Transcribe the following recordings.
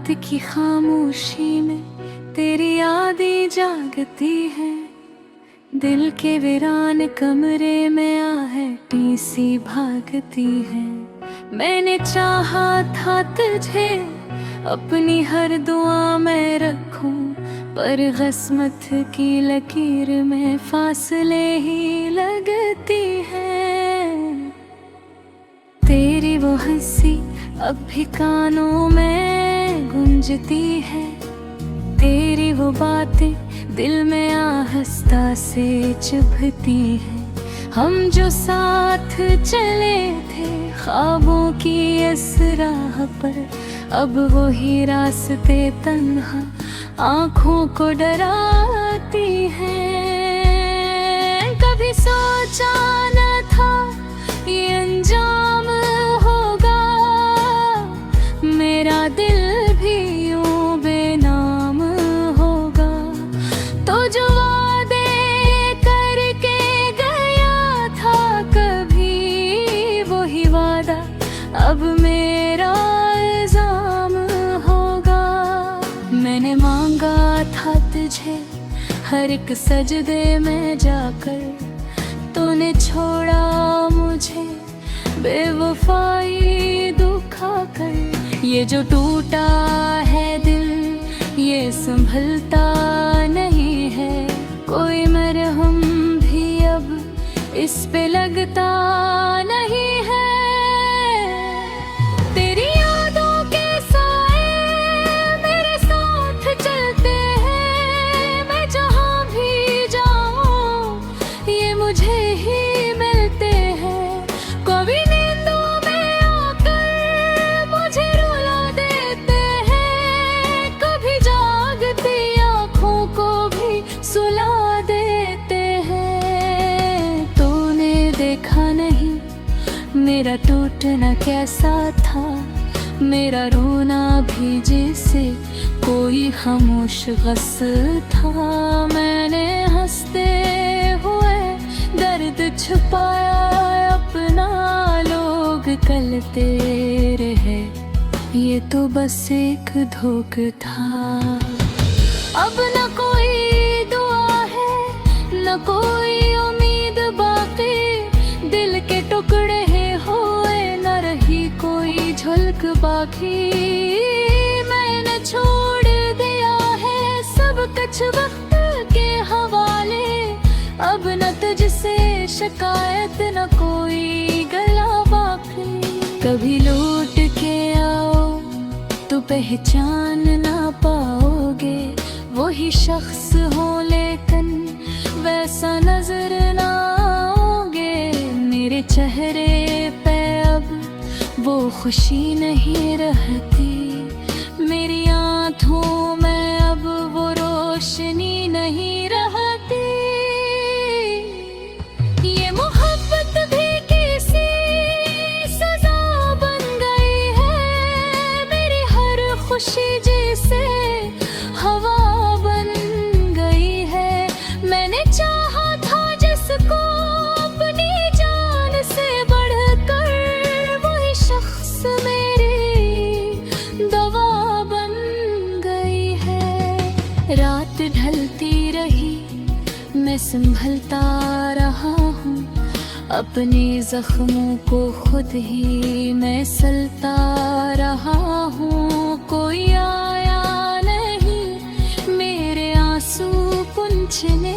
रात की खामोशी में तेरी यादें जागती है। दिल के वीरान कमरे में आहटी सी भागती है। मैंने चाहा था तुझे अपनी हर दुआ में रखूं, पर किस्मत की लकीर में फासले ही लगती है। तेरी वो हंसी अब भी कानों में गूंजती है। तेरी वो बातें दिल में आहिस्ता से चुभती है। हम जो साथ चले थे ख्वाबों की इस राह पर, अब वही रास्ते तन्हा आँखों को डराती हैं। कभी सोचा न था ये अंजाम होगा, मेरा दिल भी यूं बेनाम होगा। तो जो वादे करके गया था कभी, वही वादा अब मेरा इल्जाम होगा। मैंने मांगा था तुझे हर एक सजदे में जाकर, तूने छोड़ा मुझे बेवफाई दुखा कर। ये जो टूटा है दिल ये संभलता नहीं है, कोई मरहम भी अब इस पे लगता नहीं है। तेरी यादों के साए मेरे साथ चलते हैं, मैं जहाँ भी जाऊँ ये मुझे ही मिलते हैं। कभी नींदों में आकर मुझे रुला देते हैं, कभी जागती आँखों को भी सुला देते हैं। तूने देखा नहीं मेरा टूटना कैसा था, मेरा रोना भी जैसे कोई खामोश गस्ल था। मैंने हंसते हुए दर्द छुपाया अपना, लोग कलते रहे ये तो बस एक धोखा था। अब न कोई दुआ है न कोई उम्मीद बाकी, दिल के टुकड़े हुए न रही कोई झलक बाकी। मैंने छोड़ दिया है सब कुछ वक्त के हवाले, अब न तुझसे शिकायत न कोई गला बाकी। कभी लौट के आओ तो पहचान ना पाओगे, वही शख्स हो लेकिन वैसा नजर ना आओगे। मेरे चेहरे पे अब वो खुशी नहीं रहती, मेरी आँखों में अब वो रोशनी नहीं रहती। ये मोहब्बत भी किसी सजा बन गई है, मेरी हर खुशी जैसे हवा बन गई है। मैंने चाहा था जिसको अपनी जान से बढ़कर, वही शख्स मेरी दवा बन गई है। रात ढलती रही मैं संभलता रहा हूँ, अपने जख्मों को खुद ही मैं सलता रहा हूँ। कोई आया नहीं मेरे आंसू पोंछने,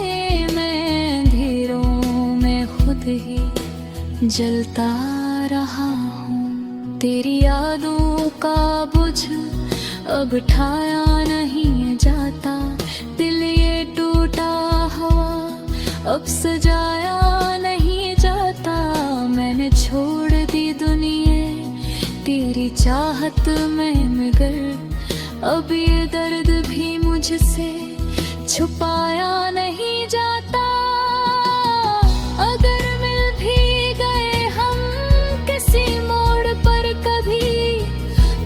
मैं अंधेरों में खुद ही जलता रहा हूँ। तेरी यादों का बुझ अब ठाया नहीं जाता, दिल ये टूटा हुआ अब सजाया नहीं जाता। मैंने छोड़ दी दुनिया तेरी चाहत में, मगर अब ये दर्द भी मुझसे छुपाया नहीं जाता। अगर मिल भी गए हम किसी मोड़ पर कभी,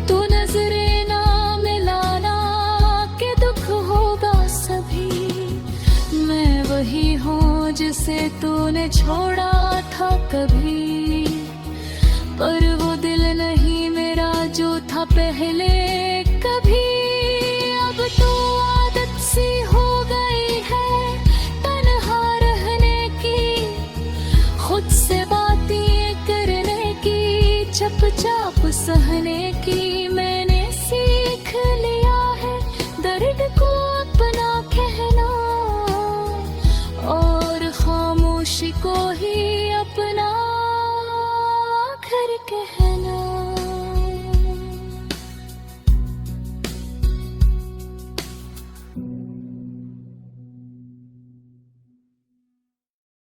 तो नजरें ना मिलाना के दुख होगा सभी। मैं वही हूँ जिसे तूने छोड़ा था कभी, पर वो दिल नहीं मेरा जो था पहले कभी। तो आदत सी हो गई है तन्हा रहने की, खुद से बातें करने की, चुपचाप सहने की। मैंने सीख लिया है दर्द को अपना कहना और खामोशी को ही